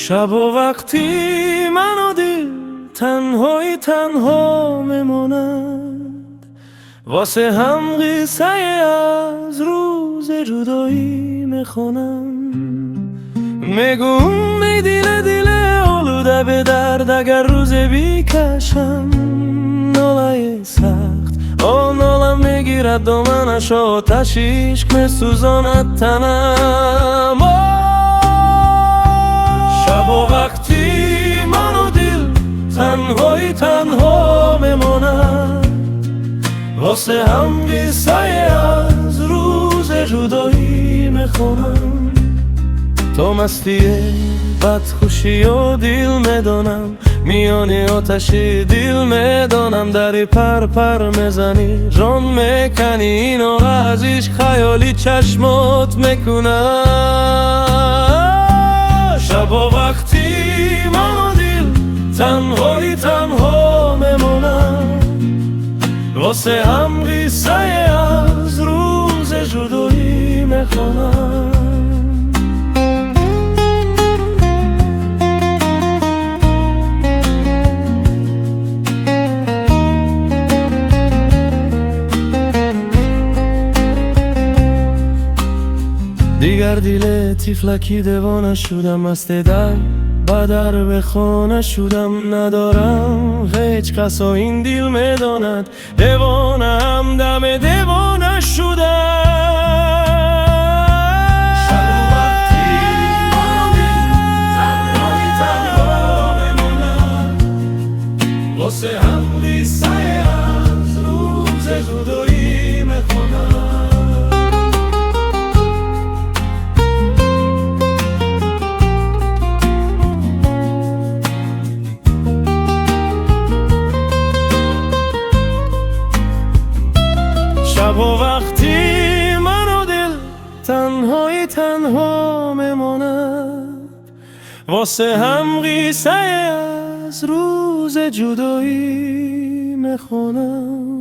شب و وقتی من و دل تنهایی تنها میمونند، واسه هم قصه از روز جدایی میخونم. میگم می دل آلوده به درد، اگر روز بیکشم نالای سخت نالم میگیرد دامنش، آتش عشق میسوزاند تنم. شب و وقتی من و دل تنهایی تنها میمونند، واسه هم قصه از روز جدایی میخونم. تو مستی بدخوشی و دل میدانم، میان آتش دل میدانم، دری پر پر میزنی جان میکنی، اینو از عشق خیالی چشمات میکنم. شب و وقتی من و دل تنهایی تنها میمونم، واسه هم قصه از روز جدایی میخونم. دیگر دیل تیفلکی دیوانه شدم، مست در بدر به خانه شدم. ندارم هیچ کس این دل میداند، دیوانه هم دم دیوانه شدم. شب و وقتی من و دل تنهایی تنها میمونم، واسه هم قصه از روز جدایی میخونم. شب و وقتی من و دل تنهایی تنها میماند، واسه هم قصه از روز جدایی میخونم.